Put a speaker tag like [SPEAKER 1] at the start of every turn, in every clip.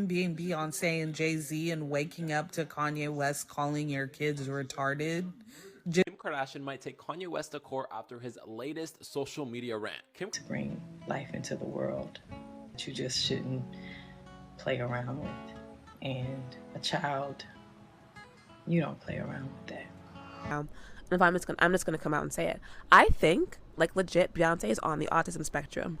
[SPEAKER 1] being Beyonce and Jay-Z and waking up to Kanye West calling your kids retarded?
[SPEAKER 2] Kim Kardashian might take Kanye West to court after his latest social media rant.
[SPEAKER 3] To bring life into the world that you just shouldn't play around with. And a child, you don't play around with that.
[SPEAKER 4] If I'm just gonna come out and say it. I think, like, legit, Beyonce is on the autism spectrum.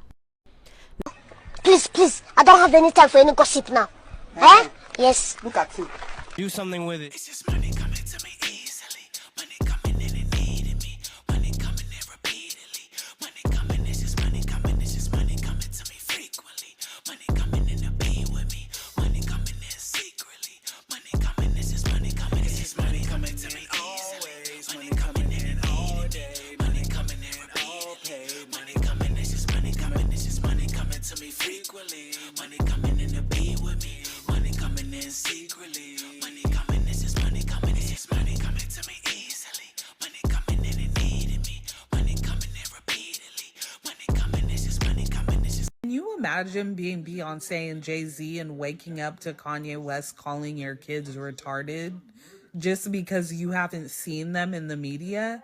[SPEAKER 5] Please, I don't have any time for any gossip now. Huh? Yes.
[SPEAKER 6] Look at you.
[SPEAKER 7] Do something with it.
[SPEAKER 8] It's just money coming to me easily. Money coming in and needing me. Money coming in repeatedly. Money coming, it's just money coming. It's just money coming to me frequently. Money coming in to be with me. Money coming in secretly. Money coming, it's just money coming. It's just money coming to me easily. Money coming in and needing me. Money coming in repeatedly. Money coming, it's just money coming. It's just money coming to me frequently. Money coming in to be with me. Money coming in secretly. Money coming, it's just money coming. It's just money coming to me easily. Money coming in and needing me. Money coming in repeatedly. Money coming, it's just money coming. It's just.
[SPEAKER 1] Can you imagine being Beyonce and Jay-Z and waking up to Kanye West calling your kids retarded just because you haven't seen them in the media?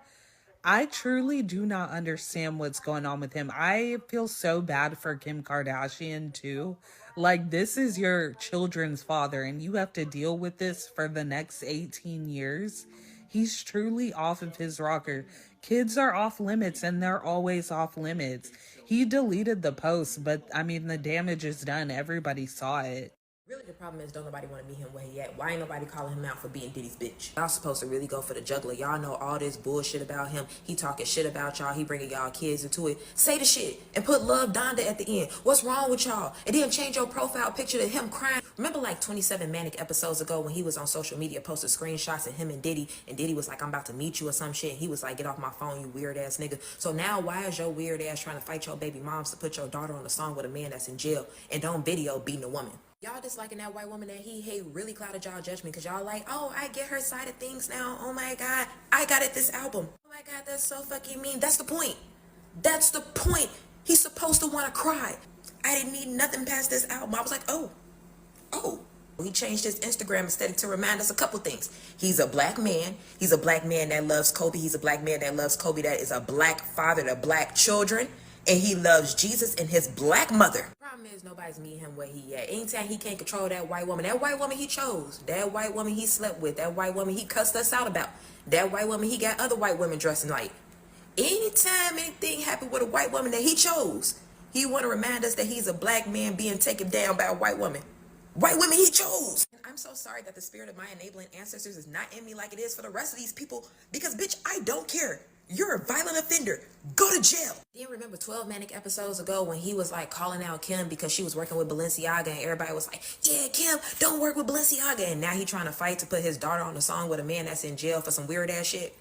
[SPEAKER 1] I truly do not understand what's going on with him. I feel so bad for Kim Kardashian too. Like, this is your children's father and you have to deal with this for the next 18 years. He's truly off of his rocker. Kids are off limits and they're always off limits. He deleted the post, but I mean, the damage is done. Everybody saw it.
[SPEAKER 9] Really, the problem is don't nobody want to meet him where he at. Why ain't nobody calling him out for being Diddy's bitch? Y'all supposed to really go for the juggler. Y'all know all this bullshit about him. He talking shit about y'all. He bringing y'all kids into it. Say the shit and put Love Donda at the end. What's wrong with y'all? And then change your profile picture to him crying. Remember like 27 manic episodes ago when he was on social media posting screenshots of him and Diddy was like, I'm about to meet you or some shit. And he was like, get off my phone, you weird ass nigga. So now why is your weird ass trying to fight your baby moms to put your daughter on a song with a man that's in jail and don't video beating a woman? Y'all disliking that white woman that he hate really clouded y'all judgment because y'all like, oh, I get her side of things now. Oh my God, I got it this album. Oh my God, that's so fucking mean. That's the point. That's the point. He's supposed to want to cry. I didn't need nothing past this album. I was like, oh. He changed his Instagram aesthetic to remind us a couple things. He's a black man. He's a black man that loves Kobe. He's a black man that loves Kobe that is a black father to black children. And he loves Jesus and his black mother. Problem is nobody's meeting him where he at. Anytime he can't control that white woman he chose, that white woman he slept with, that white woman he cussed us out about, that white woman he got other white women dressing like. Anytime anything happened with a white woman that he chose, he want to remind us that he's a black man being taken down by a white woman. White women he chose. And I'm so sorry that the spirit of my enabling ancestors is not in me like it is for the rest of these people because, bitch, I don't care. You're a violent offender. Go to jail. Do you remember 12 manic episodes ago when he was like calling out Kim because she was working with Balenciaga and everybody was like, yeah, Kim, don't work with Balenciaga. And now he trying to fight to put his daughter on a song with a man that's in jail for some weird ass shit.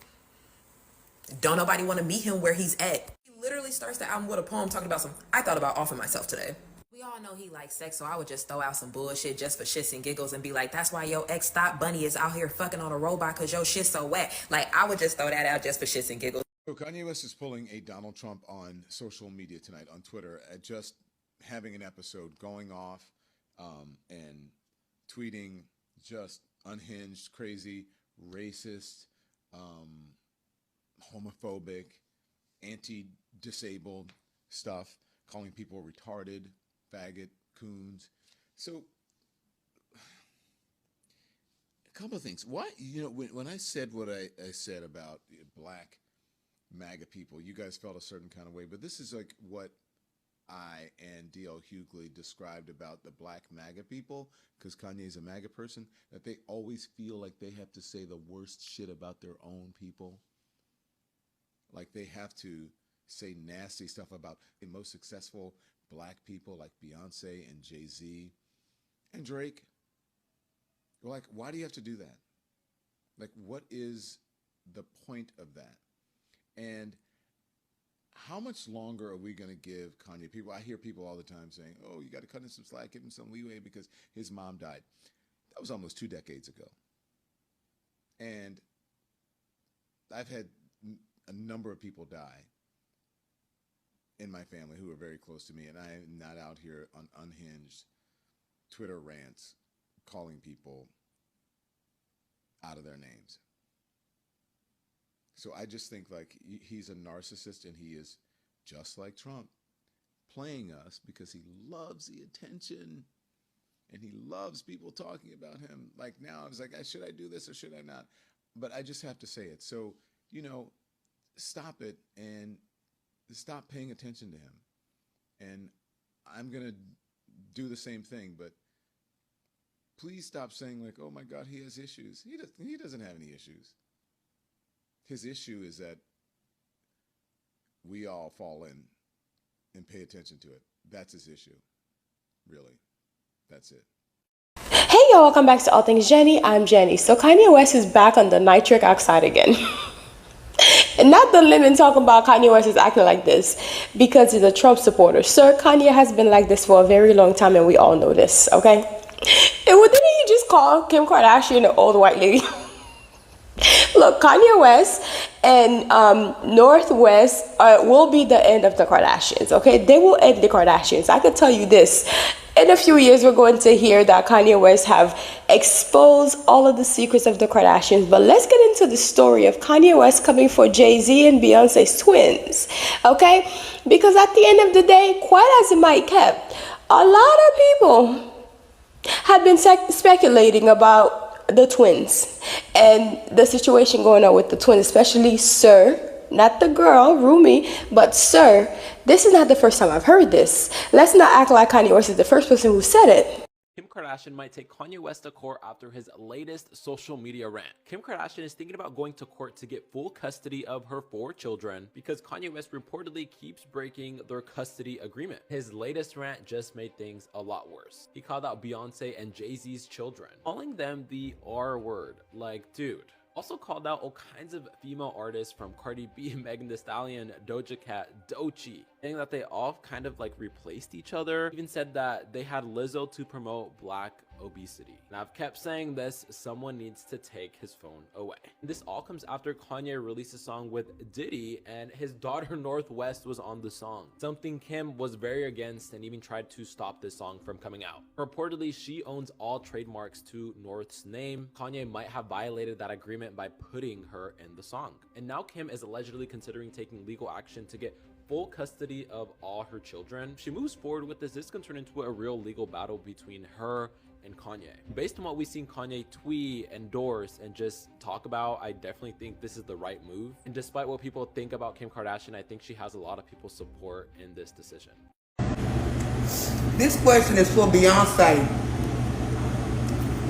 [SPEAKER 9] Don't nobody want to meet him where he's at. He literally starts the album with a poem talking about I thought about offing myself today. We all know he likes sex, so I would just throw out some bullshit just for shits and giggles and be like, that's why your ex Stop Bunny is out here fucking on a robot because your shit's so wet. Like, I would just throw that out just for shits and giggles.
[SPEAKER 10] So Kanye West is pulling a Donald Trump on social media tonight on Twitter at just having an episode going off and tweeting just unhinged, crazy, racist, homophobic, anti-disabled stuff, calling people retarded, faggot, coons. So a couple of things. Why, when I said what I said about black MAGA people, you guys felt a certain kind of way, but this is like what I and D.L. Hughley described about the black MAGA people, because Kanye's a MAGA person, that they always feel like they have to say the worst shit about their own people. Like they have to say nasty stuff about the most successful black people like Beyonce and Jay-Z and Drake. We're like, why do you have to do that? Like, what is the point of that? And how much longer are we going to give Kanye? I hear people all the time saying, oh, you got to cut him some slack, give him some leeway because his mom died. That was almost 2 decades ago. And I've had a number of people die in my family who are very close to me, and I am not out here unhinged Twitter rants calling people out of their names. So I just think like he's a narcissist, and he is just like Trump, playing us because he loves the attention and he loves people talking about him. Like now I was like, should I do this or should I not? But I just have to say it. So, you know, stop it and stop paying attention to him. And I'm going to do the same thing, but please stop saying like, oh my God, he has issues. He doesn't have any issues. His issue is that we all fall in and pay attention to it. That's his issue, really. That's it.
[SPEAKER 6] Hey y'all, welcome back to All Things Jenny. I'm Jenny. So Kanye West is back on the nitric oxide again. And not the lemon talking about Kanye West is acting like this because he's a Trump supporter. Sir, Kanye has been like this for a very long time, and we all know this, okay? And what didn't he just call Kim Kardashian an old white lady? Look, Kanye West and Northwest will be the end of the Kardashians, okay? They will end the Kardashians. I can tell you this. In a few years, we're going to hear that Kanye West have exposed all of the secrets of the Kardashians. But let's get into the story of Kanye West coming for Jay-Z and Beyonce's twins, okay? Because at the end of the day, quite as it might kept, a lot of people have been speculating about the twins and the situation going on with the twins, especially Sir, not the girl, Rumi, but Sir. This is not the first time I've heard this. Let's not act like Kanye West is the first person who said it.
[SPEAKER 2] Kim Kardashian might take Kanye West to court after his latest social media rant. Kim Kardashian is thinking about going to court to get full custody of her 4 children because Kanye West reportedly keeps breaking their custody agreement. His latest rant just made things a lot worse. He called out Beyonce and Jay-Z's children, calling them the R word. Like, dude. Also called out all kinds of female artists from Cardi B, Megan Thee Stallion, Doja Cat, Doechii, saying that they all kind of like replaced each other. Even said that they had Lizzo to promote black obesity. And I've kept saying this, someone needs to take his phone away. And this all comes after Kanye released a song with Diddy and his daughter Northwest was on the song. Something Kim was very against and even tried to stop this song from coming out. Reportedly, she owns all trademarks to North's name. Kanye might have violated that agreement by putting her in the song. And now Kim is allegedly considering taking legal action to get full custody of all her children. If she moves forward with this can turn into a real legal battle between her and Kanye. Based on what we've seen Kanye tweet, endorse, and just talk about, I definitely think this is the right move. And despite what people think about Kim Kardashian, I think she has a lot of people's support in this decision.
[SPEAKER 7] This question is for Beyonce.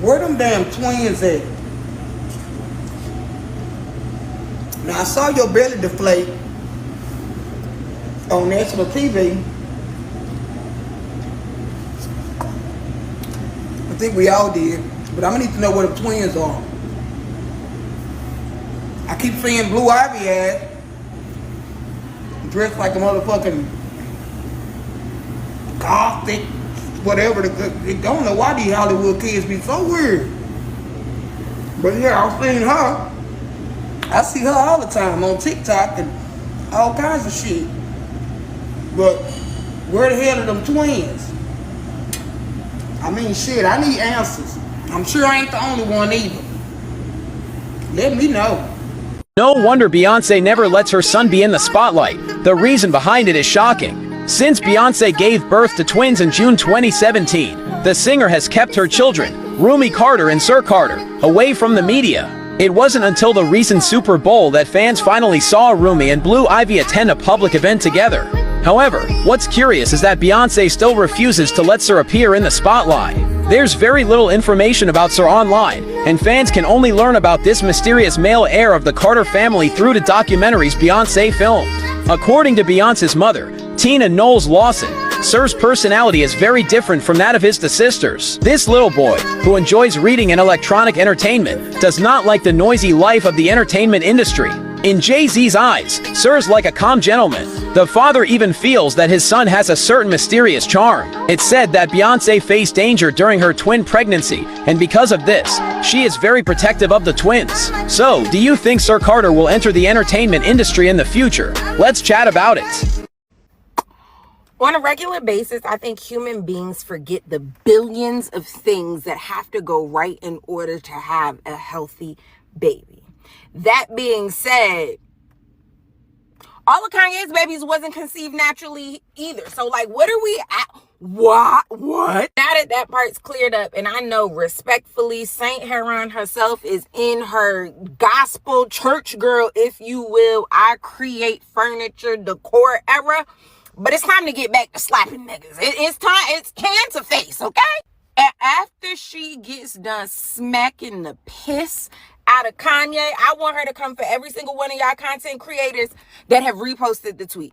[SPEAKER 7] Where them damn twins at? Now I saw your belly deflate on national TV. I think we all did, but I'm gonna need to know where the twins are. I keep seeing Blue Ivy ass dressed like a motherfucking gothic, whatever. I don't know why these Hollywood kids be so weird. But yeah, I've seen her. I see her all the time on TikTok and all kinds of shit. But where the hell are them twins? I mean, shit, I need answers. I'm sure I ain't the only one either. Let me know.
[SPEAKER 11] No wonder Beyonce never lets her son be in the spotlight. The reason behind it is shocking. Since Beyonce gave birth to twins in June 2017, the singer has kept her children, Rumi Carter and Sir Carter, away from the media. It wasn't until the recent Super Bowl that fans finally saw Rumi and Blue Ivy attend a public event together. However, what's curious is that Beyonce still refuses to let Sir appear in the spotlight. There's very little information about Sir online, and fans can only learn about this mysterious male heir of the Carter family through the documentaries Beyonce filmed. According to Beyonce's mother, Tina Knowles Lawson, Sir's personality is very different from that of his sisters. This little boy, who enjoys reading and electronic entertainment, does not like the noisy life of the entertainment industry. In Jay-Z's eyes, Sir's like a calm gentleman. The father even feels that his son has a certain mysterious charm. It's said that Beyonce faced danger during her twin pregnancy, and because of this, she is very protective of the twins. So, do you think Sir Carter will enter the entertainment industry in the future? Let's chat about it.
[SPEAKER 12] On a regular basis, I think human beings forget the billions of things that have to go right in order to have a healthy baby. That being said, all of Kanye's babies wasn't conceived naturally either. So, like, what are we at? What? Now that that part's cleared up, and I know respectfully, Saint Heron herself is in her gospel church girl, if you will, I create furniture decor era. But it's time to get back to slapping niggas. It's time. It's can to face, okay? And after she gets done smacking the piss out of Kanye, I want her to come for every single one of y'all content creators that have reposted the tweet.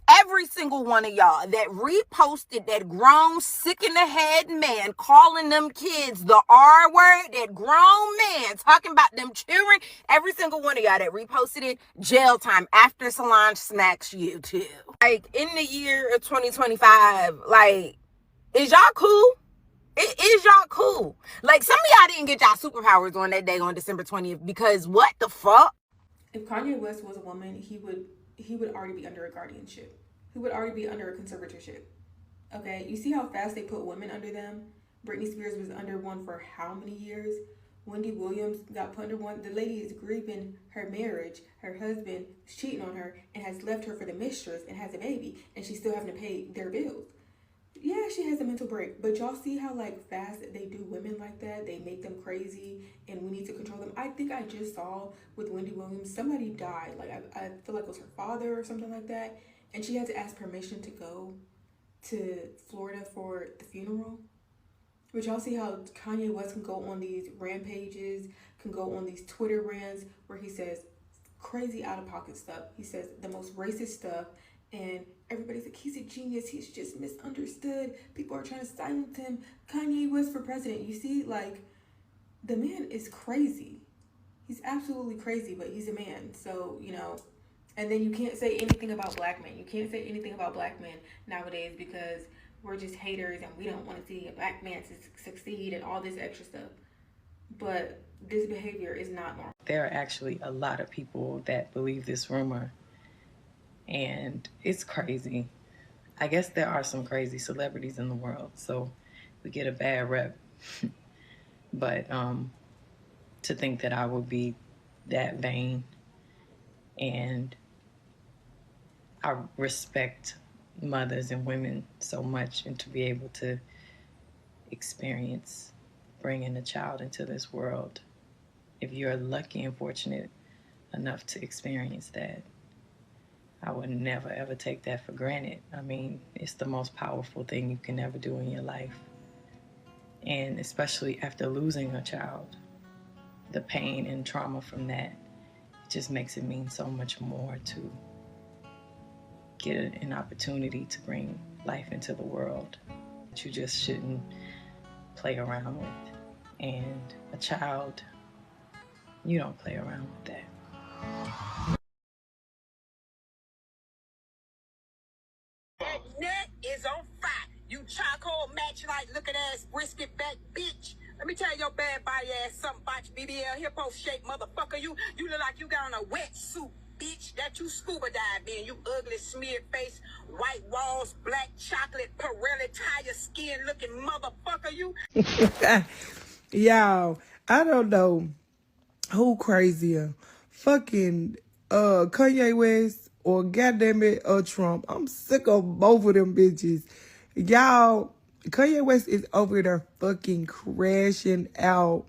[SPEAKER 12] Every single one of y'all that reposted that grown, sick in the head man calling them kids the R word, that grown man talking about them children, every single one of y'all that reposted it, jail time after Solange smacks you too. Like, in the year of 2025, like, is y'all cool? Is y'all cool? Like, some of y'all didn't get y'all superpowers on that day on December 20th because what the fuck?
[SPEAKER 6] If Kanye West was a woman, he would already be under a guardianship. He would already be under a conservatorship. Okay, you see how fast they put women under them? Britney Spears was under one for how many years? Wendy Williams got put under one. The lady is grieving her marriage. Her husband is cheating on her and has left her for the mistress and has a baby, and she's still having to pay their bills. Yeah, she has a mental break, but y'all see how like fast they do women like that? They make them crazy and we need to control them. I think I just saw with Wendy Williams, somebody died. Like I feel like it was her father or something like that. And she had to ask permission to go to Florida for the funeral. But y'all see how Kanye West can go on these rampages, can go on these Twitter rants where he says crazy out-of-pocket stuff. He says the most racist stuff. And everybody's like, he's a genius. He's just misunderstood. People are trying to silence him. Kanye West for president. You see, like, the man is crazy. He's absolutely crazy, but he's a man. So, you know, and then you can't say anything about black men. You can't say anything about black men nowadays because we're just haters and we don't want to see a black man succeed and all this extra stuff. But this behavior is not normal.
[SPEAKER 3] There are actually a lot of people that believe this rumor. And it's crazy. I guess there are some crazy celebrities in the world, so we get a bad rep. But to think that I would be that vain, and I respect mothers and women so much, and to be able to experience bringing a child into this world, if you're lucky and fortunate enough to experience that, I would never, ever take that for granted. I mean, it's the most powerful thing you can ever do in your life. And especially after losing a child, the pain and trauma from that, it just makes it mean so much more to get an opportunity to bring life into the world that you just shouldn't play around with. And a child, you don't play around with that.
[SPEAKER 13] That nut is on fire. You charcoal match like looking ass brisket back bitch. Let me tell your bad body ass something about your BBL hippo shaped motherfucker. You look like you got on a wetsuit, bitch. That you scuba dive in. You ugly smeared face, white walls, black chocolate, Pirelli tire skin looking motherfucker. You.
[SPEAKER 7] Y'all, I don't know who crazier, fucking Kanye West or goddamn it Trump. I'm sick of both of them bitches. Y'all, Kanye West is over there fucking crashing out,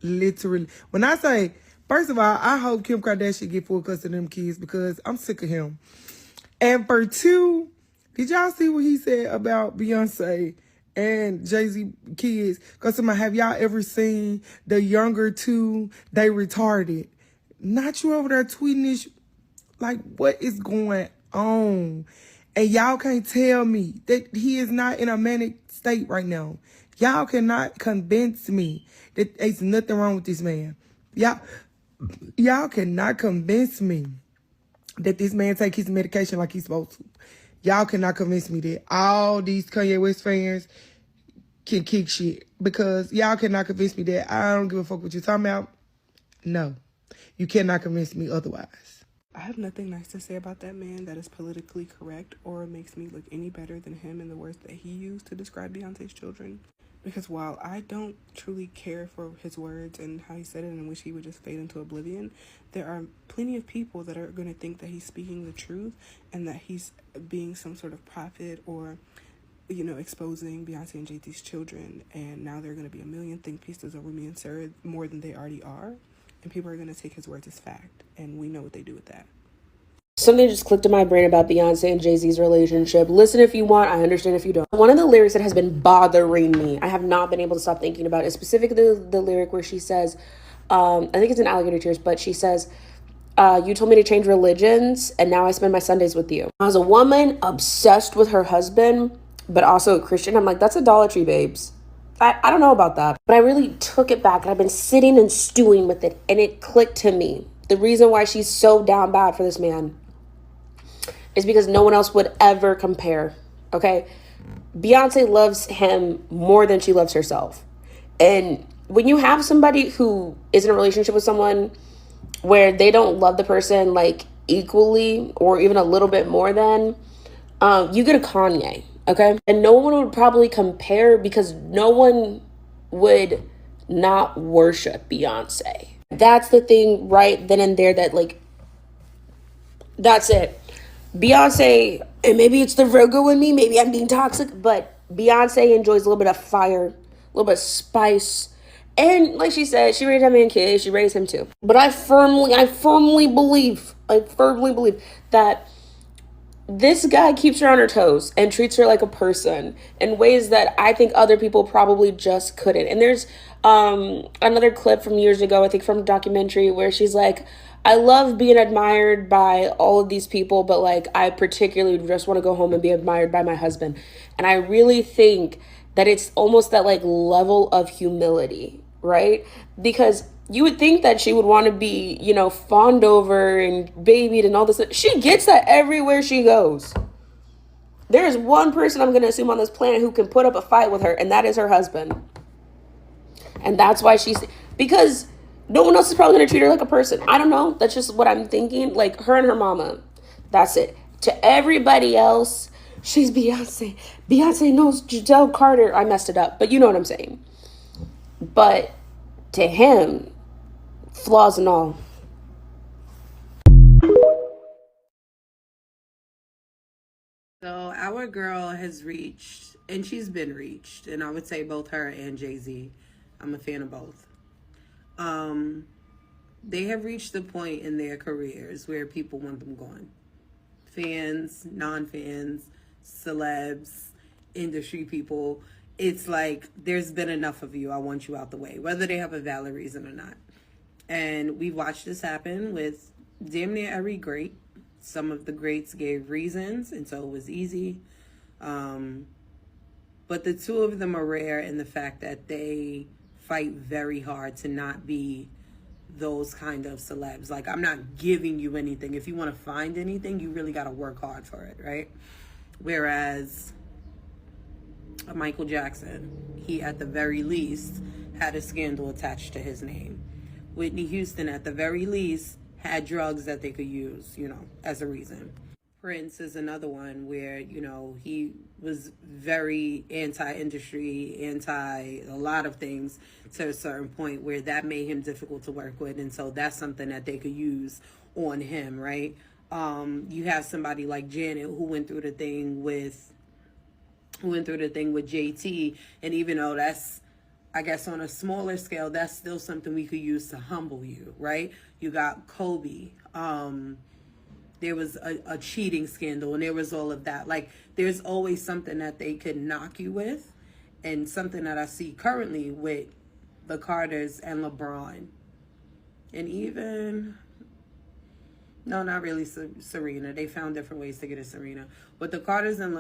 [SPEAKER 7] literally. When I say, first of all, I hope Kim Kardashian get full custody of them kids because I'm sick of him. And for two, did y'all see what he said about Beyonce and Jay-Z kids? Because have y'all ever seen the younger two, they retarded? Not you over there tweeting this. Like, what is going on? And y'all can't tell me that he is not in a manic state right now. Y'all cannot convince me that there's nothing wrong with this man. Y'all cannot convince me that this man take his medication like he's supposed to. Y'all cannot convince me that all these Kanye West fans can kick shit. Because y'all cannot convince me that I don't give a fuck what you're talking about. No. You cannot convince me otherwise.
[SPEAKER 6] I have nothing nice to say about that man that is politically correct or makes me look any better than him in the words that he used to describe Beyonce's children. Because while I don't truly care for his words and how he said it and wish he would just fade into oblivion, there are plenty of people that are going to think that he's speaking the truth and that he's being some sort of prophet or, you know, exposing Beyonce and Jay-Z's children. And now there are going to be a million think pieces over me and Sarah more than they already are. And people are going to take his words as fact. And we know what they do with that.
[SPEAKER 4] Something just clicked in my brain about Beyonce and Jay-Z's relationship. Listen if you want, I understand if you don't. One of the lyrics that has been bothering me, I have not been able to stop thinking about it, specifically the lyric where she says, I think it's in Alligator Tears, but she says, you told me to change religions, and now I spend my Sundays with you. As a woman obsessed with her husband, but also a Christian, I'm like, that's idolatry, babes. I don't know about that, but I really took it back, and I've been sitting and stewing with it, and it clicked to me. The reason why she's so down bad for this man is because no one else would ever compare, okay? Beyonce loves him more than she loves herself. And when you have somebody who is in a relationship with someone where they don't love the person like equally or even a little bit more than, you get a Kanye, okay? And no one would probably compare because no one would not worship Beyonce. That's the thing right then and there that, like, that's it. Beyonce, and maybe it's the Virgo in me, maybe I'm being toxic, but Beyonce enjoys a little bit of fire, a little bit of spice. And like she said, she raised that man kids, she raised him too. But I firmly believe that this guy keeps her on her toes and treats her like a person in ways that I think other people probably just couldn't. And there's another clip from years ago, I think from a documentary, where she's like, I love being admired by all of these people, but like I particularly just want to go home and be admired by my husband. And I really think that it's almost that like level of humility, right? Because you would think that she would want to be, you know, fawned over and babied and all this. She gets that everywhere she goes. There is one person I'm going to assume on this planet who can put up a fight with her, and that is her husband. And that's why because no one else is probably going to treat her like a person. I don't know. That's just what I'm thinking. Like her and her mama. That's it. To everybody else, she's Beyonce. Beyonce knows Giselle Carter. I messed it up, but you know what I'm saying. But to him, flaws and all.
[SPEAKER 1] So our girl has reached, and she's been reached, and I would say both her and Jay-Z. I'm a fan of both. They have reached the point in their careers where people want them gone. Fans, non-fans, celebs, industry people. It's like, there's been enough of you. I want you out the way, whether they have a valid reason or not. And we've watched this happen with damn near every great. Some of the greats gave reasons, and so it was easy. But the two of them are rare in the fact that they fight very hard to not be those kind of celebs. Like, I'm not giving you anything. If you want to find anything, you really got to work hard for it, right? Whereas Michael Jackson, he at the very least had a scandal attached to his name. Whitney Houston, at the very least, had drugs that they could use, you know, as a reason. Prince is another one where, you know, he was very anti-industry, anti a lot of things to a certain point where that made him difficult to work with. And so that's something that they could use on him, right? You have somebody like Janet who went through the thing with JT, and even though that's, I guess, on a smaller scale, that's still something we could use to humble you, right? You got Kobe. There was a cheating scandal, and there was all of that. Like, there's always something that they could knock you with, and something that I see currently with the Carters and LeBron, and even, no, not really Serena. They found different ways to get at Serena. But the Carters and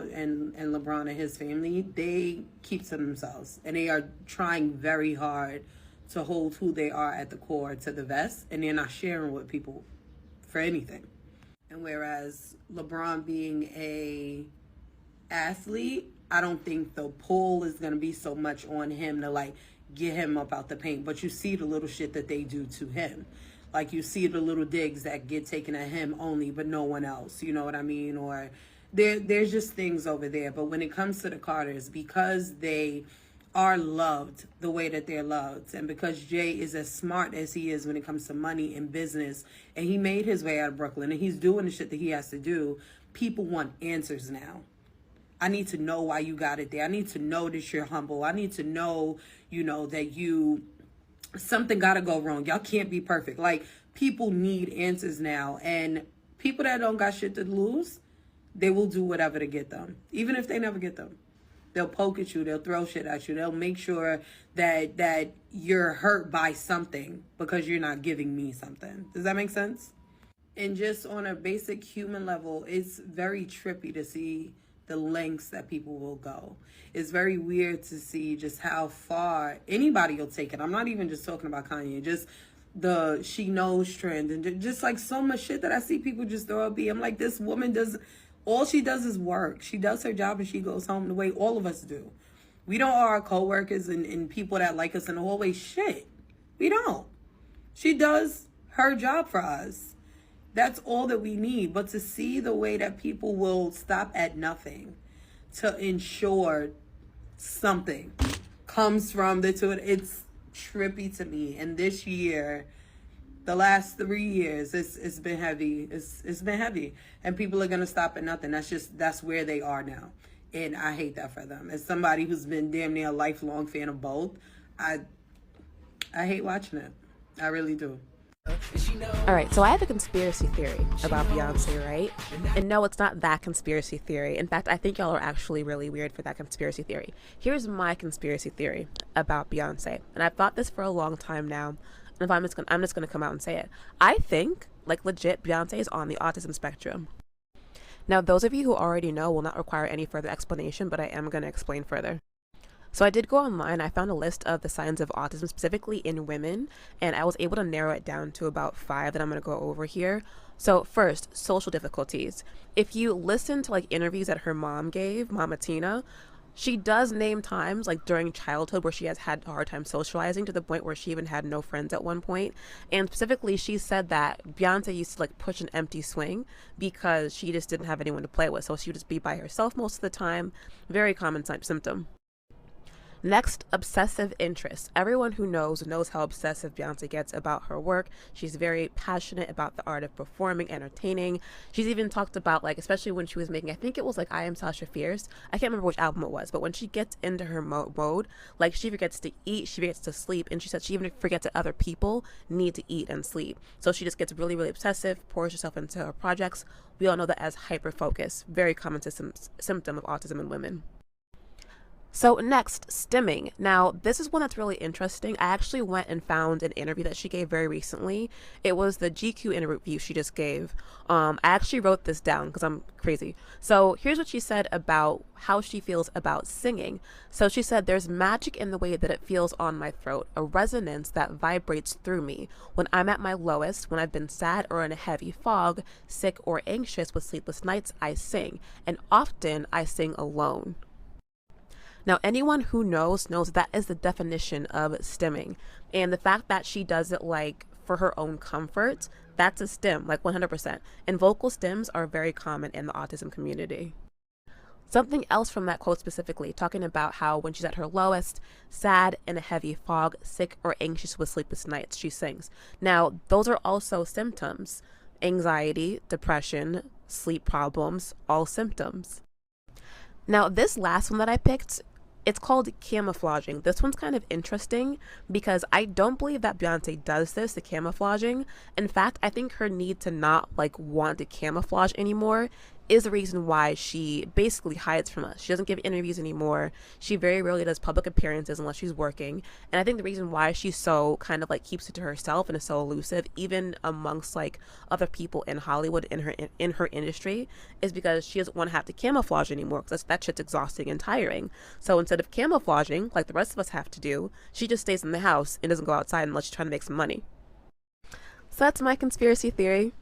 [SPEAKER 1] LeBron and his family, they keep to themselves, and they are trying very hard to hold who they are at the core to the vest, and they're not sharing with people for anything. And whereas LeBron being a athlete, I don't think the pull is going to be so much on him to like get him up out the paint. But you see the little shit that they do to him.
[SPEAKER 14] Like, you see the little digs that get taken at him only, but no one else. You know what I mean? Or there's just things over there. But when it comes to the Carters, because they are loved the way that they're loved, and because Jay is as smart as he is when it comes to money and business, and he made his way out of Brooklyn, and he's doing the shit that he has to do, people want answers now. I need to know why you got it there. I need to know that you're humble. I need to know, you know, that something got to go wrong. Y'all can't be perfect. Like, people need answers now. And people that don't got shit to lose, they will do whatever to get them. Even if they never get them. They'll poke at you. They'll throw shit at you. They'll make sure that you're hurt by something because you're not giving me something. Does that make sense? And just on a basic human level, it's very trippy to see the lengths that people will go. It's very weird to see just how far anybody will take it. I'm not even just talking about Kanye, just the she knows trend, and just like so much shit that I see people just throw up. I'm like, this woman all she does is work. She does her job and she goes home the way all of us do. We don't owe our coworkers and people that like us in the hallway shit. We don't. She does her job for us. That's all that we need. But to see the way that people will stop at nothing to ensure something comes from the two, it's trippy to me. And this year, the last 3 years, it's been heavy. It's been heavy. And people are gonna stop at nothing. That's where they are now. And I hate that for them. As somebody who's been damn near a lifelong fan of both, I hate watching it. I really do.
[SPEAKER 4] All right, so I have a conspiracy theory about Beyonce, right? And no, it's not that conspiracy theory. In fact, I think y'all are actually really weird for that conspiracy theory. Here's my conspiracy theory about Beyonce. And I've thought this for a long time now. And I'm just gonna come out and say it. I think, like, legit, Beyonce is on the autism spectrum. Now, those of you who already know will not require any further explanation, but I am gonna explain further. So I did go online. I found a list of the signs of autism specifically in women, and I was able to narrow it down to about 5 that I'm going to go over here. So first, social difficulties. If you listen to like interviews that her mom gave, Mama Tina, she does name times like during childhood where she has had a hard time socializing to the point where she even had no friends at one point. And specifically, she said that Beyonce used to like push an empty swing because she just didn't have anyone to play with. So she would just be by herself most of the time. Very common symptom. Next, obsessive interest. Everyone who knows how obsessive Beyonce gets about her work. She's very passionate about the art of performing, entertaining. She's even talked about, like, especially when she was making, I think it was like I Am Sasha Fierce. I can't remember which album it was, but when she gets into her mode, like, she forgets to eat, she forgets to sleep, and she said she even forgets that other people need to eat and sleep. So she just gets really, really obsessive, pours herself into her projects. We all know that as hyper-focus. Very common symptom of autism in women. So next, stimming. Now, this is one that's really interesting. I actually went and found an interview that she gave very recently. It was the GQ interview she just gave. I actually wrote this down because I'm crazy. So here's what she said about how she feels about singing. So she said, "There's magic in the way that it feels on my throat, a resonance that vibrates through me. When I'm at my lowest, when I've been sad or in a heavy fog, sick or anxious with sleepless nights, I sing. And often I sing alone." Now, anyone who knows that is the definition of stimming. And the fact that she does it like for her own comfort, that's a stim, like 100%. And vocal stims are very common in the autism community. Something else from that quote specifically, talking about how when she's at her lowest, sad, in a heavy fog, sick or anxious with sleepless nights, she sings. Now, those are also symptoms. Anxiety, depression, sleep problems, all symptoms. Now, this last one that I picked, it's called camouflaging. This one's kind of interesting because I don't believe that Beyonce does this, the camouflaging. In fact, I think her need to not like want to camouflage anymore is the reason why she basically hides from us. She doesn't give interviews anymore. She very rarely does public appearances unless she's working. And I think the reason why she so kind of like keeps it to herself and is so elusive, even amongst like other people in Hollywood in her industry, is because she doesn't want to have to camouflage anymore because that shit's exhausting and tiring. So instead of camouflaging like the rest of us have to do, she just stays in the house and doesn't go outside unless she's trying to make some money. So that's my conspiracy theory.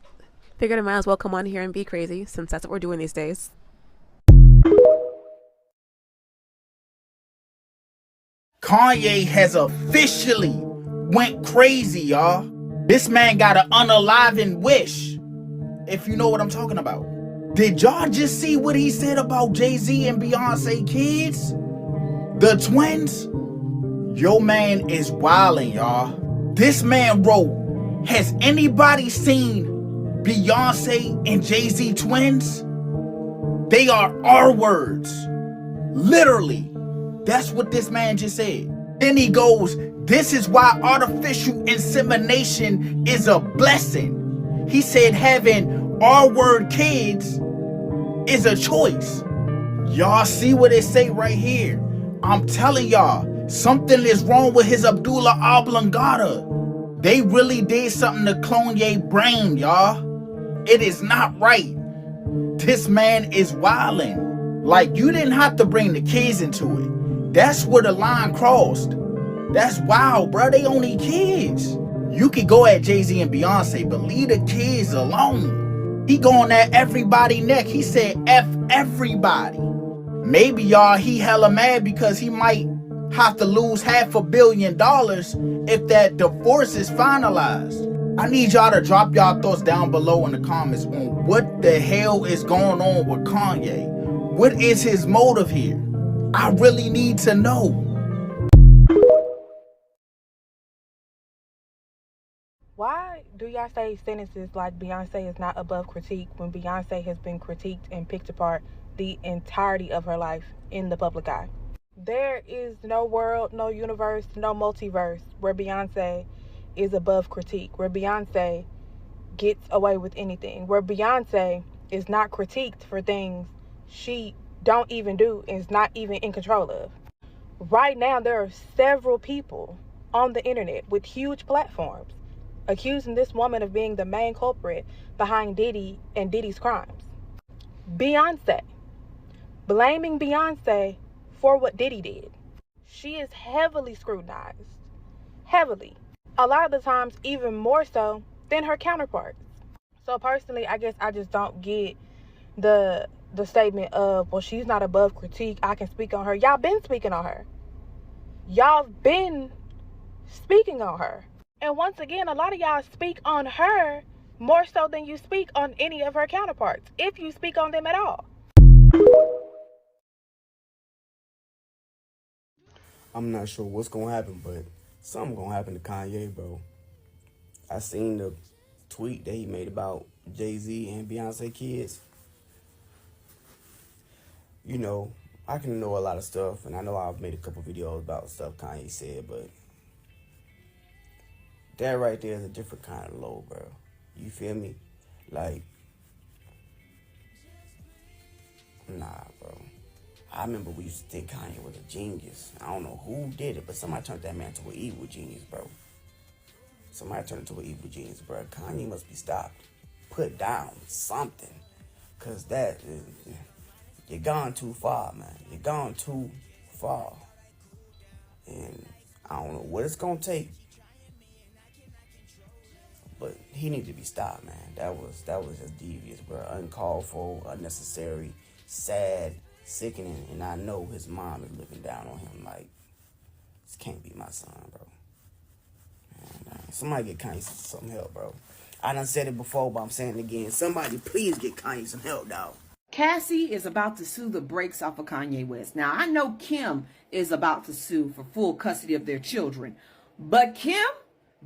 [SPEAKER 4] Figured I might as well come on here and be crazy since that's what we're doing these days.
[SPEAKER 15] Kanye has officially went crazy, y'all. This man got an unaliving wish, if you know what I'm talking about. Did y'all just see what he said about Jay-Z and Beyonce kids? The twins? Yo man is wildin', y'all. This man wrote, has anybody seen Beyonce and Jay-Z twins? They are R words. Literally. That's what this man just said. Then he goes, this is why artificial insemination is a blessing. He said having R-word kids is a choice. Y'all see what it say right here. I'm telling y'all, something is wrong with his Abdullah oblongata. They really did something to Kanye brain, y'all. It is not right. This man is wildin'. Like, you didn't have to bring the kids into it. That's where the line crossed. That's wild, bro. They only kids. You could go at Jay-Z and Beyonce, but leave the kids alone. He going at everybody neck. He said F everybody. Maybe y'all, he hella mad because he might have to lose $500 million if that divorce is finalized. I need y'all to drop y'all thoughts down below in the comments on what the hell is going on with Kanye. What is his motive here? I really need to know.
[SPEAKER 6] Why do y'all say sentences like Beyonce is not above critique when Beyonce has been critiqued and picked apart the entirety of her life in the public eye? There is no world, no universe, no multiverse where Beyonce is above critique, where Beyonce gets away with anything, where Beyonce is not critiqued for things she don't even do and is not even in control of. Right now, there are several people on the internet with huge platforms accusing this woman of being the main culprit behind Diddy and Diddy's crimes. Beyonce, blaming Beyonce for what Diddy did. She is heavily scrutinized. Heavily. A lot of the times, even more so than her counterparts. So personally, I guess I just don't get the statement of, well, she's not above critique, I can speak on her. Y'all been speaking on her. Y'all been speaking on her. And once again, a lot of y'all speak on her more so than you speak on any of her counterparts, if you speak on them at all.
[SPEAKER 16] I'm not sure what's gonna happen, but something gonna happen to Kanye, bro. I seen the tweet that he made about Jay-Z and Beyonce kids. You know, I can know a lot of stuff, and I know I've made a couple videos about stuff Kanye said, but that right there is a different kind of low, bro. You feel me? Like, nah, bro. I remember we used to think Kanye was a genius. I don't know who did it, but somebody turned that man into an evil genius, bro. Somebody turned into an evil genius, bro. Kanye must be stopped. Put down something. Because that, you're gone too far, man. You're gone too far. And I don't know what it's going to take. But he needs to be stopped, man. That was just devious, bro. Uncalled for, unnecessary, sad, sickening. And I know his mom is looking down on him like, this can't be my son, bro. Man, somebody get Kanye some help, bro. I done said it before, but I'm saying it again. Somebody please get Kanye some help, dog.
[SPEAKER 14] Cassie is about to sue the brakes off of Kanye West. Now, I know Kim is about to sue for full custody of their children. But Kim,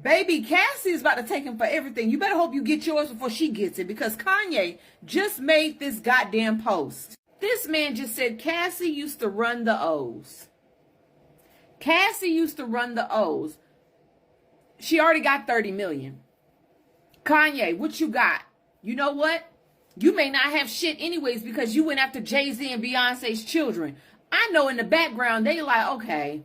[SPEAKER 14] baby, Cassie is about to take him for everything. You better hope you get yours before she gets it, because Kanye just made this goddamn post. This man just said Cassie used to run the O's. Cassie used to run the O's. She already got 30 million. Kanye, what you got? You know what? You may not have shit anyways because you went after Jay-Z and Beyonce's children. I know in the background they like, okay,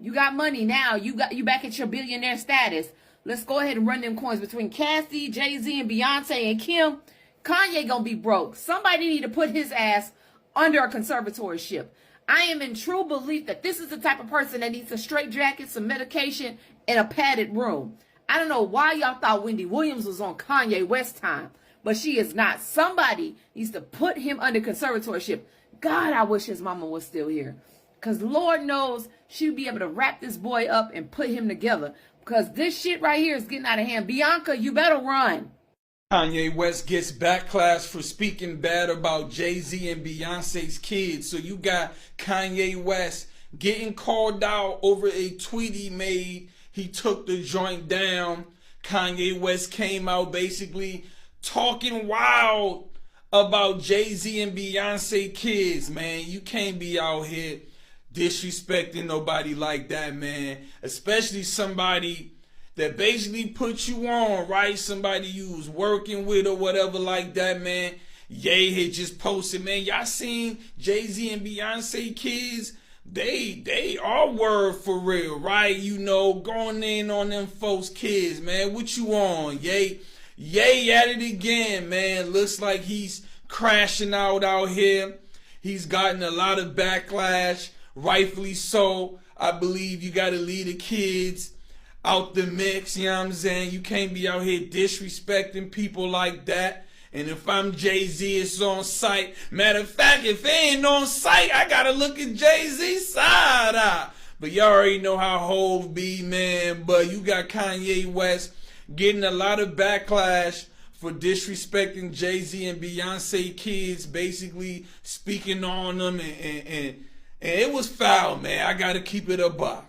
[SPEAKER 14] you got money now. You back at your billionaire status. Let's go ahead and run them coins between Cassie, Jay-Z, and Beyonce and Kim. Kanye gonna be broke. Somebody need to put his ass under a conservatorship. I am in true belief that this is the type of person that needs a straitjacket, some medication, and a padded room. I don't know why y'all thought Wendy Williams was on Kanye West time, but she is not. Somebody needs to put him under conservatorship. God, I wish his mama was still here. Because Lord knows she'd be able to wrap this boy up and put him together.
[SPEAKER 17] Because this shit right here is getting out of hand. Bianca, you better run.
[SPEAKER 18] Kanye West gets backlash for speaking bad about Jay-Z and Beyonce's kids. So you got Kanye West getting called out over a tweet he made. He took the joint down. Kanye West came out basically talking wild about Jay-Z and Beyonce kids, man. You can't be out here disrespecting nobody like that, man. Especially somebody that basically put you on, right? Somebody you was working with or whatever like that, man. Ye had just posted, man, y'all seen Jay-Z and Beyonce kids? They are word for real, right? You know, going in on them folks' kids, man. What you on? Ye at it again, man. Looks like he's crashing out here. He's gotten a lot of backlash, rightfully so. I believe you got to leave the kids out the mix, you know what I'm saying? You can't be out here disrespecting people like that. And if I'm Jay-Z, it's on site. Matter of fact, if it ain't on site, I gotta look at Jay-Z's side eye. But y'all already know how Hov be, man. But you got Kanye West getting a lot of backlash for disrespecting Jay-Z and Beyonce kids, basically speaking on them. And it was foul, man. I gotta keep it a buck.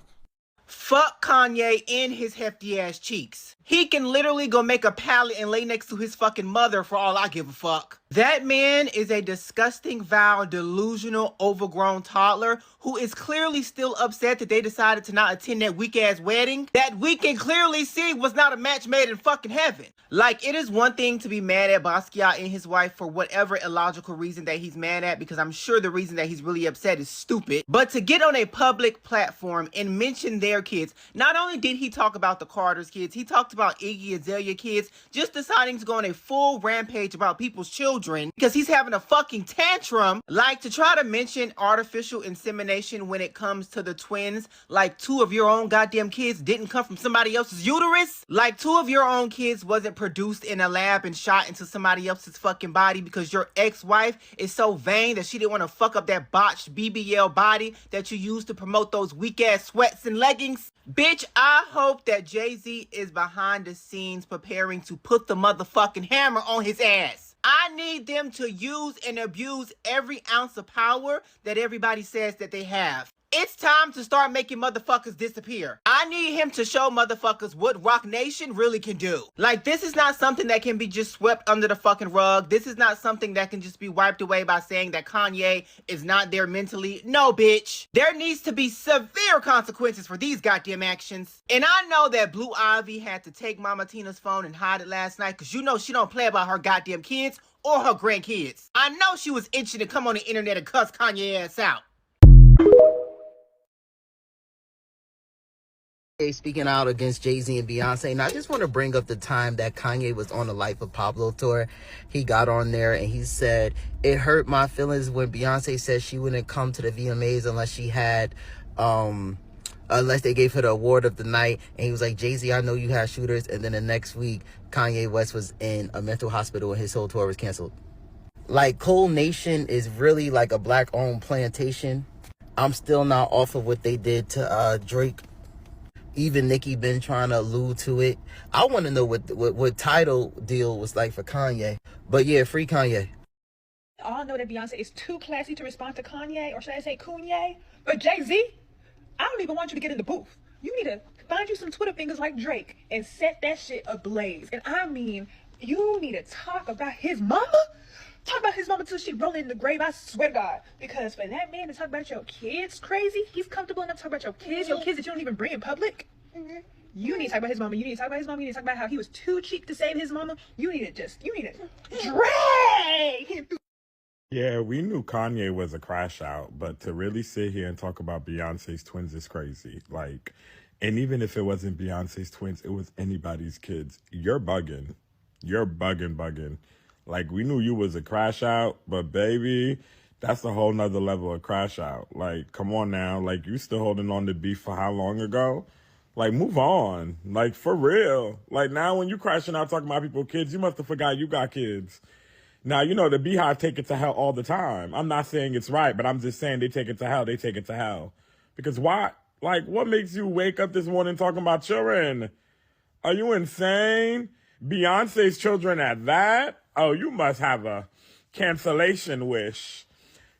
[SPEAKER 19] Fuck Kanye in his hefty ass cheeks. He can literally go make a pallet and lay next to his fucking mother for all I give a fuck. That man is a disgusting, vile, delusional, overgrown toddler who is clearly still upset that they decided to not attend that weak-ass wedding that we can clearly see was not a match made in fucking heaven. Like, it is one thing to be mad at Basquiat and his wife for whatever illogical reason that he's mad at, because I'm sure the reason that he's really upset is stupid. But to get on a public platform and mention their kids, not only did he talk about the Carter's kids, he talked about Iggy Azalea kids, just deciding to go on a full rampage about people's children because he's having a fucking tantrum, like to try to mention artificial insemination when it comes to the twins, like 2 of your own goddamn kids didn't come from somebody else's uterus, like 2 of your own kids wasn't produced in a lab and shot into somebody else's fucking body because your ex-wife is so vain that she didn't want to fuck up that botched BBL body that you used to promote those weak-ass sweats and leggings. Bitch, I hope that Jay-Z is behind the scenes preparing to put the motherfucking hammer on his ass. I need them to use and abuse every ounce of power that everybody says that they have. It's time to start making motherfuckers disappear. I need him to show motherfuckers what Rock Nation really can do. Like, this is not something that can be just swept under the fucking rug. This is not something that can just be wiped away by saying that Kanye is not there mentally. No, bitch. There needs to be severe consequences for these goddamn actions. And I know that Blue Ivy had to take Mama Tina's phone and hide it last night because you know she don't play about her goddamn kids or her grandkids. I know she was itching to come on the internet and cuss Kanye ass out.
[SPEAKER 20] Speaking out against Jay-Z and Beyonce, and I just want to bring up the time that Kanye was on the Life of Pablo tour. He got on there and he said, it hurt my feelings when Beyonce said she wouldn't come to the VMAs unless she had, unless they gave her the award of the night. And he was like, Jay-Z, I know you have shooters. And then the next week, Kanye West was in a mental hospital and his whole tour was canceled. Like, Cole Nation is really like a black-owned plantation. I'm still not off of what they did to Drake. Even Nicki been trying to allude to it. I want to know what title deal was like for Kanye. But yeah, free Kanye.
[SPEAKER 21] All know that Beyonce is too classy to respond to Kanye, or should I say Kanye? But Jay-Z, I don't even want you to get in the booth. You need to find you some Twitter fingers like Drake and set that shit ablaze. And I mean, you need to talk about his mama. Talk about his mama till she roll in the grave, I swear to God. Because for that man to talk about your kids crazy, he's comfortable enough to talk about your kids that you don't even bring in public. You need to talk about his mama. You need to talk about his mama. You need to talk about how he was too cheap to save his mama. You need to drag him through.
[SPEAKER 22] Yeah, we knew Kanye was a crash out, but to really sit here and talk about Beyonce's twins is crazy. Like, and even if it wasn't Beyonce's twins, it was anybody's kids. You're bugging. You're bugging. Like, we knew you was a crash out, but baby, that's a whole nother level of crash out. Like, come on now. Like, you still holding on to beef for how long ago? Like, move on. Like, for real. Like, now when you crashing out talking about people's kids, you must have forgot you got kids. Now, you know, the Beehive take it to hell all the time. I'm not saying it's right, but I'm just saying they take it to hell. They take it to hell. Because why? Like, what makes you wake up this morning talking about children? Are you insane? Beyonce's children at that? Oh, you must have a cancellation wish.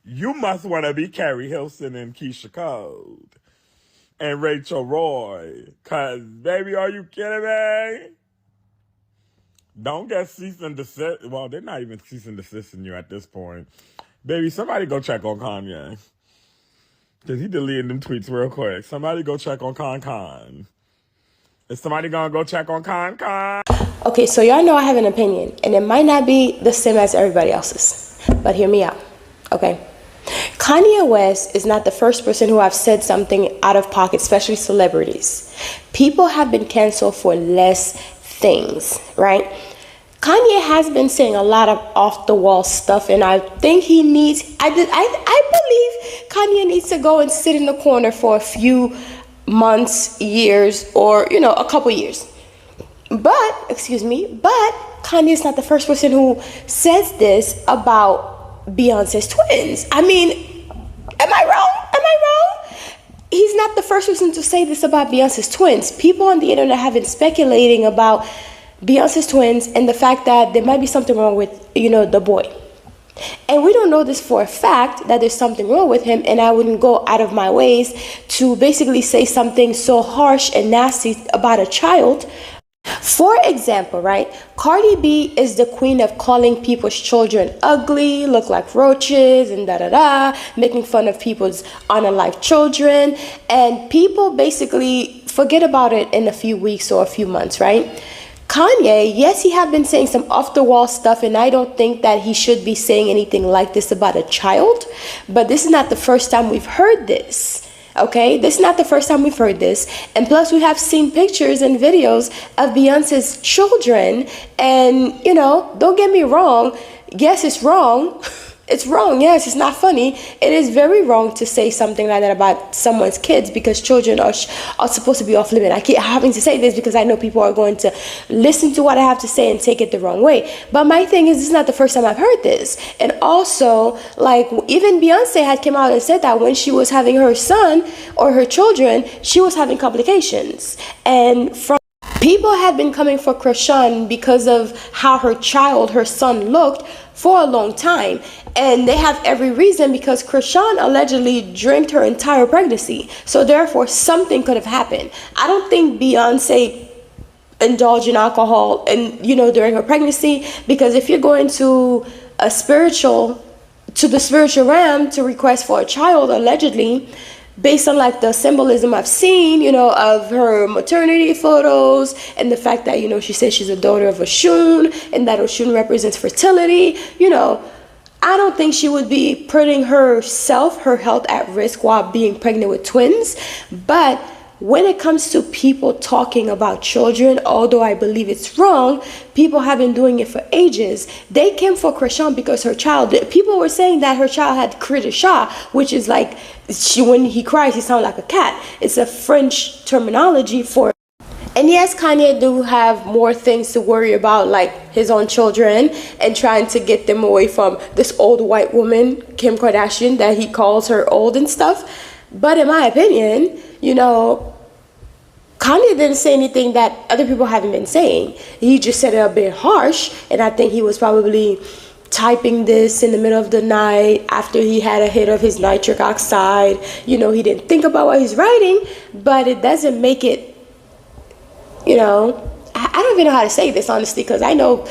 [SPEAKER 22] You must want to be Carrie Hilson and Keisha Cole and Rachel Roy. Because, baby, are you kidding me? Don't get cease and desist. Well, they're not even cease and desisting you at this point. Baby, somebody go check on Kanye. Because he deleted them tweets real quick. Somebody go check on Con. Is somebody gonna go check on Con?
[SPEAKER 6] Okay, so y'all know I have an opinion, and it might not be the same as everybody else's, but hear me out, okay? Kanye West is not the first person who have said something out of pocket, especially celebrities. People have been canceled for less things, right? Kanye has been saying a lot of off-the-wall stuff, and I think he needs, I believe Kanye needs to go and sit in the corner for a few months, years, or, you know, a couple years. But Kanye is not the first person who says this about Beyonce's twins. I mean, am I wrong? He's not the first person to say this about Beyonce's twins. People on the internet have been speculating about Beyonce's twins and the fact that there might be something wrong with, you know, the boy. And we don't know this for a fact that there's something wrong with him, and I wouldn't go out of my ways to basically say something so harsh and nasty about a child. For example, right, Cardi B is the queen of calling people's children ugly, look like roaches, and making fun of people's unalive children, and people basically forget about it in a few weeks or a few months, right? Kanye, yes, he have been saying some off-the-wall stuff, and I don't think that he should be saying anything like this about a child, but this is not the first time we've heard this. Okay, this is not the first time we've heard this. And plus, we have seen pictures and videos of Beyonce's children. And, you know, don't get me wrong. Yes, it's wrong. It's wrong. Yes, it's not funny. It is very wrong to say something like that about someone's kids, because children are supposed to be off limit. I keep having to say this because I know people are going to listen to what I have to say and take it the wrong way. But my thing is, this is not the first time I've heard this. And also, like, even Beyonce had come out and said that when she was having her son or her children, she was having complications. And people had been coming for Krishan because of how her son looked for a long time. And they have every reason, because Krishan allegedly drank her entire pregnancy. So therefore, something could have happened. I don't think Beyonce indulged in alcohol and, you know, during her pregnancy, because if you're going to the spiritual realm to request for a child, allegedly, based on like the symbolism I've seen, you know, of her maternity photos, and the fact that, you know, she says she's a daughter of OSHUN, and that OSHUN represents fertility, you know, I don't think she would be putting her health at risk while being pregnant with twins. But when it comes to people talking about children, although I believe it's wrong, people have been doing it for ages. They came for Krishan because people were saying that her child had cri de chat, which is like, when he cries, he sounds like a cat. It's a French terminology for. And yes, Kanye do have more things to worry about, like his own children, and trying to get them away from this old white woman, Kim Kardashian, that he calls her old and stuff. But in my opinion, you know, Kanye didn't say anything that other people haven't been saying. He just said it a bit harsh, and I think he was probably typing this in the middle of the night after he had a hit of his nitric oxide. You know, he didn't think about what he's writing, but it doesn't make it, you know, I don't even know how to say this, honestly, because I know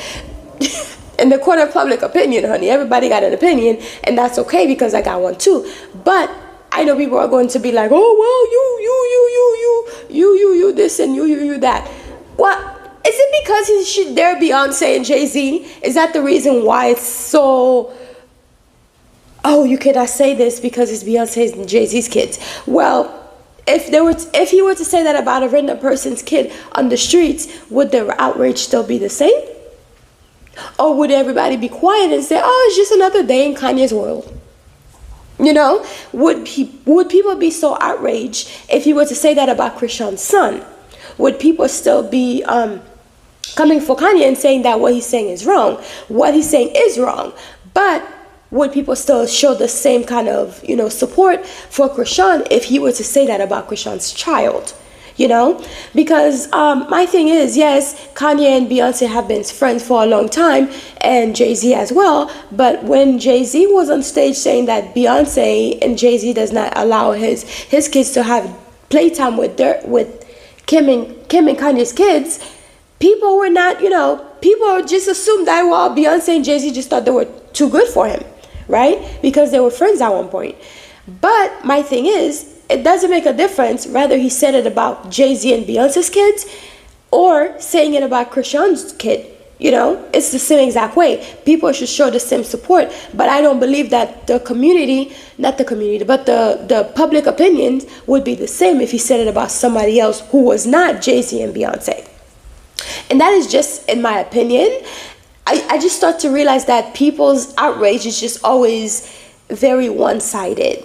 [SPEAKER 6] in the court of public opinion, honey, everybody got an opinion, and that's okay, because I got one too. But I know people are going to be like, oh, well, you this and you that. Well, is it because they're Beyonce and Jay-Z? Is that the reason why it's so, oh, you cannot say this because it's Beyonce's and Jay-Z's kids? Well, if he were to say that about a random person's kid on the streets, would the outrage still be the same? Or would everybody be quiet and say, oh, it's just another day in Kanye's world? You know, would people be so outraged if he were to say that about Krishan's son? Would people still be coming for Kanye and saying that what he's saying is wrong? What he's saying is wrong. But would people still show the same kind of, support for Krishan if he were to say that about Krishan's child? Because my thing is, yes, Kanye and Beyonce have been friends for a long time, and Jay-Z as well. But when Jay-Z was on stage saying that Beyonce and Jay-Z does not allow his kids to have playtime with Kim and Kanye's kids, people were not, people just assumed that, well, Beyonce and Jay-Z just thought they were too good for him, right? Because they were friends at one point. But my thing is, it doesn't make a difference whether he said it about Jay-Z and Beyonce's kids or saying it about Krishan's kid. It's the same exact way. People should show the same support. But I don't believe that the public opinions would be the same if he said it about somebody else who was not Jay-Z and Beyonce. And that is just in my opinion. I just start to realize that people's outrage is just always very one-sided,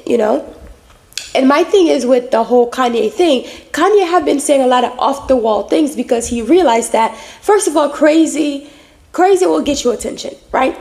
[SPEAKER 6] And my thing is with the whole Kanye thing, Kanye have been saying a lot of off-the-wall things because he realized that, first of all, crazy will get you attention, right?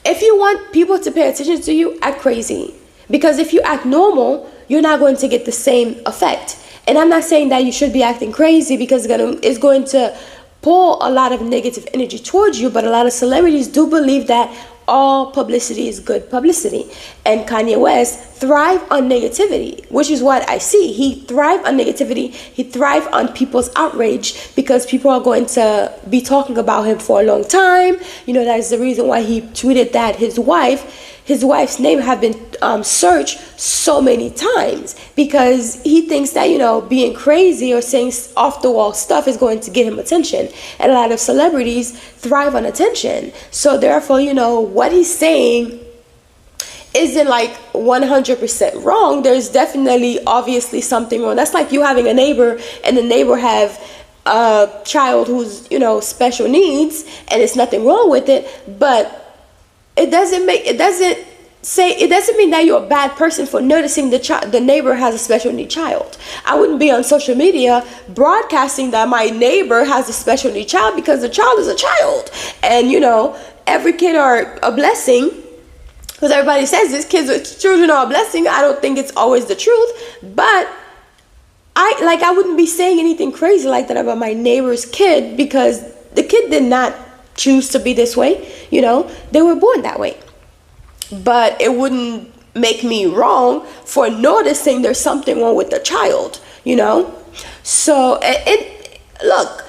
[SPEAKER 6] If you want people to pay attention to you, act crazy. Because if you act normal, you're not going to get the same effect. And I'm not saying that you should be acting crazy because it's going to pull a lot of negative energy towards you, but a lot of celebrities do believe that all publicity is good publicity. And Kanye West thrive on negativity, which is what I see. He thrive on negativity. He thrive on people's outrage because people are going to be talking about him for a long time. That's the reason why he tweeted that his wife's name have been searched so many times because he thinks that, being crazy or saying off the wall stuff is going to get him attention. And a lot of celebrities thrive on attention. So therefore, what he's saying isn't like 100% wrong. There's definitely obviously something wrong. That's like you having a neighbor and the neighbor have a child who's, special needs, and it's nothing wrong with it, but it doesn't mean that you're a bad person for noticing the neighbor has a special need child. I wouldn't be on social media broadcasting that my neighbor has a special need child because the child is a child. And every kid are a blessing, because everybody says this, children are a blessing. I don't think it's always the truth, but I wouldn't be saying anything crazy like that about my neighbor's kid because the kid did not choose to be this way. They were born that way. But it wouldn't make me wrong for noticing there's something wrong with the child, So, look,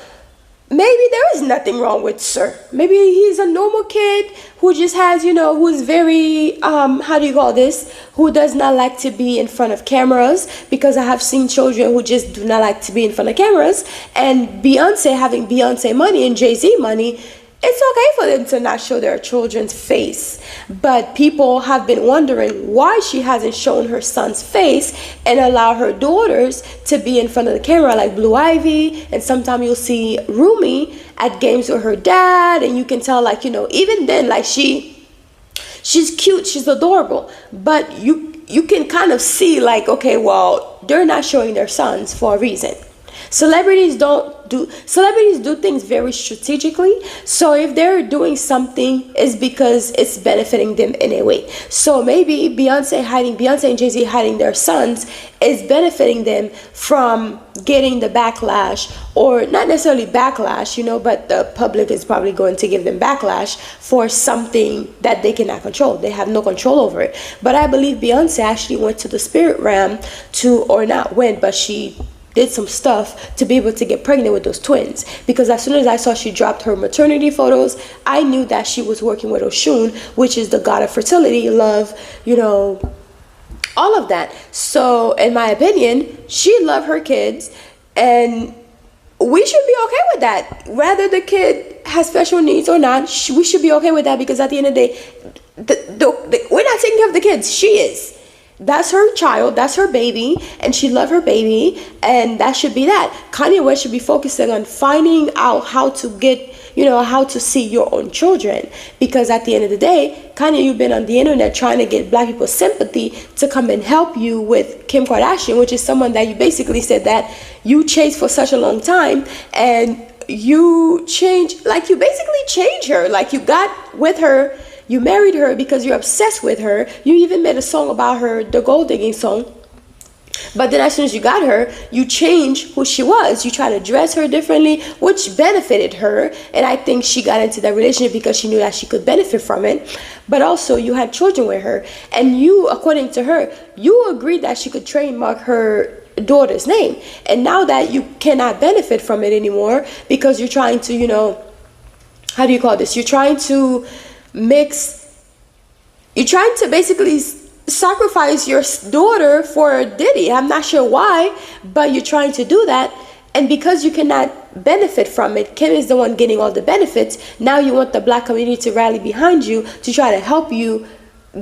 [SPEAKER 6] maybe there is nothing wrong with Sir. Maybe he's a normal kid who just has, who's very, who does not like to be in front of cameras, because I have seen children who just do not like to be in front of cameras. And Beyonce having Beyonce money and Jay-Z money, it's okay for them to not show their children's face. But people have been wondering why she hasn't shown her son's face and allow her daughters to be in front of the camera, like Blue Ivy. And sometimes you'll see Rumi at games with her dad, and you can tell, even then, she's cute, she's adorable. But you can kind of see, okay, well, they're not showing their sons for a reason. Celebrities do things very strategically. So if they're doing something, it's because it's benefiting them in a way. So maybe Beyonce and Jay-Z hiding their sons is benefiting them from getting the backlash, or not necessarily backlash, but the public is probably going to give them backlash for something that they cannot control. They have no control over it. But I believe Beyonce actually went to the spirit realm but she did some stuff to be able to get pregnant with those twins, because as soon as I saw she dropped her maternity photos, I knew that she was working with OSHUN, which is the god of fertility, love, all of that. So in my opinion, she loved her kids, and we should be okay with that. Whether the kid has special needs or not, we should be okay with that, because at the end of the day, we're not taking care of the kids. She is. That's her child, that's her baby, and she loved her baby, and that should be that. Kanye West should be focusing on finding out how to get, how to see your own children, because at the end of the day, Kanye, you've been on the internet trying to get black people's sympathy to come and help you with Kim Kardashian, which is someone that you basically said that you chased for such a long time, and you basically changed her. You got with her, You married her because you're obsessed with her. You even made a song about her, the gold digging song. But then as soon as you got her, you changed who she was. You try to dress her differently, which benefited her. And I think she got into that relationship because she knew that she could benefit from it. But also you had children with her. And you, according to her, you agreed that she could trademark her daughter's name. And now that you cannot benefit from it anymore because you're trying to, you know, how do you call this? You're trying to basically sacrifice your daughter for Diddy. I'm not sure why, but you're trying to do that. And because you cannot benefit from it, Kim is the one getting all the benefits. Now you want the black community to rally behind you to try to help you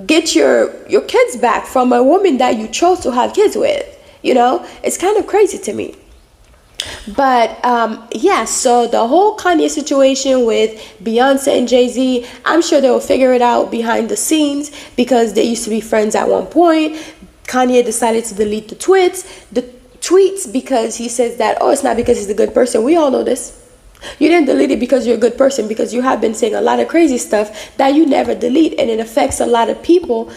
[SPEAKER 6] get your kids back from a woman that you chose to have kids with. You know, it's kind of crazy to me. But yeah, so the whole Kanye situation with Beyonce and Jay-Z, I'm sure they'll figure it out behind the scenes because they used to be friends at one point. Kanye decided to delete the tweets because he says that, oh, it's not because he's a good person. We all know this. You didn't delete it because you're a good person, because you have been saying a lot of crazy stuff that you never delete, and it affects a lot of people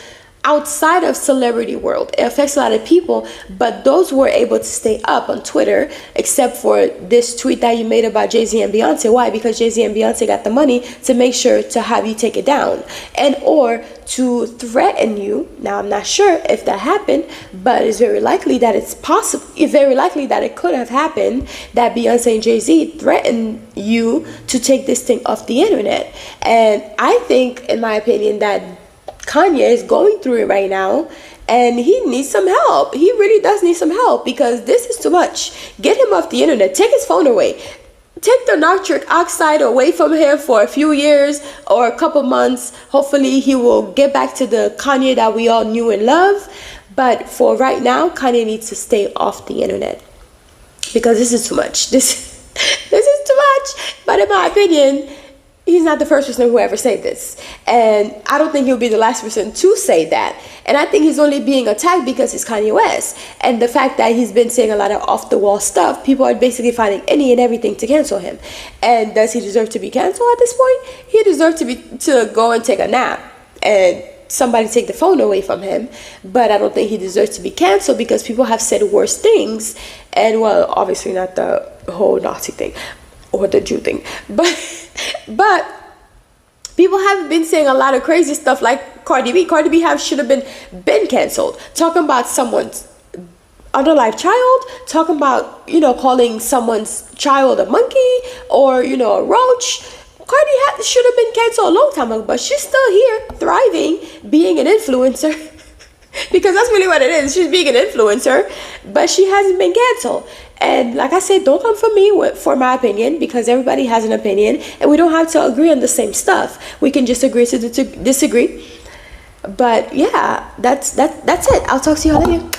[SPEAKER 6] outside of celebrity world. It affects a lot of people, but those were able to stay up on Twitter, except for this tweet that you made about Jay-Z and Beyonce. Why? Because Jay-Z and Beyonce got the money to make sure to have you take it down, and or to threaten you. Now, I'm not sure if that happened, but it's very likely that it's possible. It's very likely that it could have happened, that Beyonce and Jay-Z threatened you to take this thing off the internet. And I think, in my opinion, that Kanye is going through it right now, and he needs some help. He really does need some help, because this is too much. Get him off the internet. Take his phone away. Take the nitric oxide away from him for a few years or a couple months. Hopefully he will get back to the Kanye that we all knew and love. But for right now, Kanye needs to stay off the internet, because this is too much. This is too much. But in my opinion, he's not the first person who ever said this. And I don't think he'll be the last person to say that. And I think he's only being attacked because he's Kanye West. And the fact that he's been saying a lot of off-the-wall stuff, people are basically finding any and everything to cancel him. And does he deserve to be canceled at this point? He deserves to go and take a nap and somebody take the phone away from him. But I don't think he deserves to be canceled, because people have said worse things. And, well, obviously not the whole Nazi thing or the Jew thing. But people have been saying a lot of crazy stuff, like Cardi B. Cardi B should have been canceled. Talking about someone's unalive child, talking about, you know, calling someone's child a monkey or, you know, a roach. Cardi should have been canceled a long time ago, but she's still here, thriving, being an influencer. Because that's really what it is. She's being an influencer, but she hasn't been canceled. And like I said, don't come for me for my opinion, because everybody has an opinion, and we don't have to agree on the same stuff. We can just agree to disagree. But yeah, that's it. I'll talk to you all later.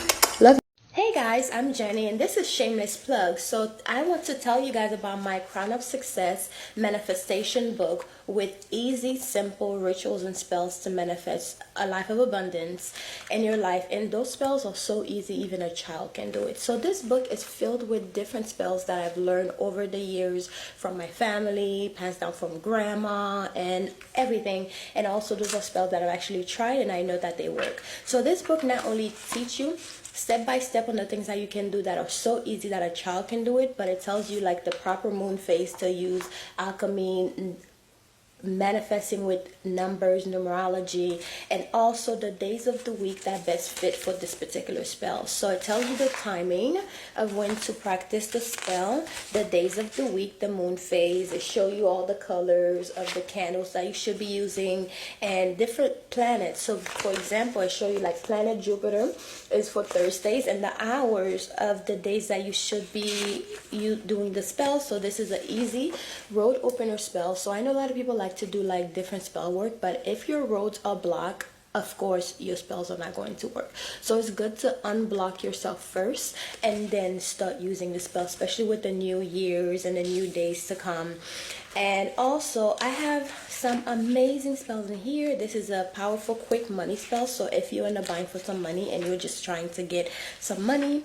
[SPEAKER 6] Love you.
[SPEAKER 5] Hey guys, I'm Jenny, and this is Shameless Plug. So I want to tell you guys about my Crown of Success manifestation book with easy, simple rituals and spells to manifest a life of abundance in your life. And those spells are so easy, even a child can do it. So this book is filled with different spells that I've learned over the years from my family, passed down from grandma and everything. And also those are spells that I've actually tried, and I know that they work. So this book not only teach you step by step on the things that you can do that are so easy that a child can do it, but it tells you like the proper moon phase to use, alchemy, manifesting with numbers, numerology, and also the days of the week that best fit for this particular spell. So it tells you the timing of when to practice the spell, the days of the week, the moon phase. It shows you all the colors of the candles that you should be using and different planets. So for example, it shows you like planet Jupiter is for Thursdays, and the hours of the days that you should be doing the spell. So this is an easy road opener spell. So I know a lot of people like to do like different spell work, but if your roads are blocked, of course your spells are not going to work. So it's good to unblock yourself first and then start using the spell, especially with the new years and the new days to come. And also I have some amazing spells in here. This is a powerful quick money spell. So if you're in a bind for some money and you're just trying to get some money,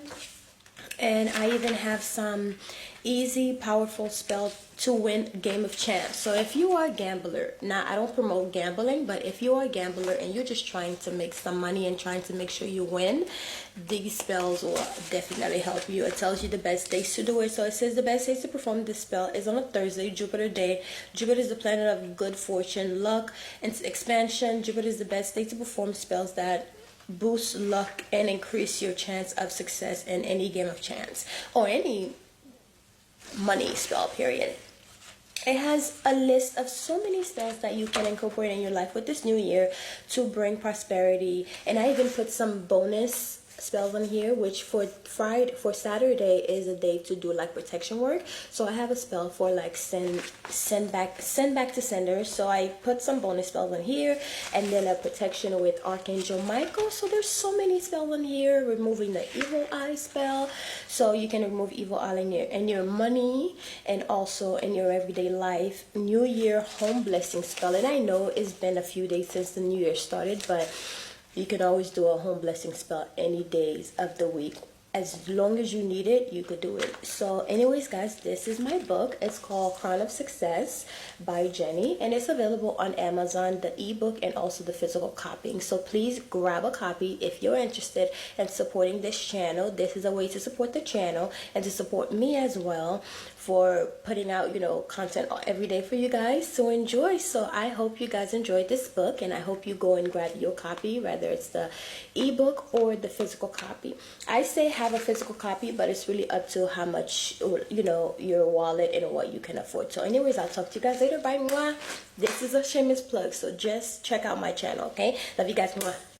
[SPEAKER 5] And I even have some easy, powerful spell to win Game of Chance. So if you are a gambler, now I don't promote gambling, but if you are a gambler and you're just trying to make some money and trying to make sure you win, these spells will definitely help you. It tells you the best days to do it. So it says the best days to perform this spell is on a Thursday, Jupiter day. Jupiter is the planet of good fortune, luck, and expansion. Jupiter is the best day to perform spells that boost luck and increase your chance of success in any game of chance or any money spell, period. It has a list of so many spells that you can incorporate in your life with this new year to bring prosperity. And I even put some bonus spells on here, which for Saturday is a day to do like protection work. So I have a spell for like send back to senders. So I put some bonus spells on here, and then a protection with Archangel Michael. So there's so many spells on here. Removing the evil eye spell, so you can remove evil eye in your money and also in your everyday life. New Year home blessing spell, and I know it's been a few days since the new year started, but you can always do a home blessing spell any days of the week. As long as you need it, you could do it. So anyways, guys, this is my book. It's called Crown of Success by Jenny, and it's available on Amazon, the ebook and also the physical copying. So please grab a copy if you're interested in supporting this channel. This is a way to support the channel and to support me as well for putting out, you know, content every day for you guys to enjoy. So I hope you guys enjoyed this book, and I hope you go and grab your copy, whether it's the ebook or the physical copy. I say have a physical copy, but it's really up to how much, you know, your wallet and what you can afford. So anyways, I'll talk to you guys later. Bye. Mwah. This is a shameless plug, so just check out my channel, okay? Love you guys. Mwah.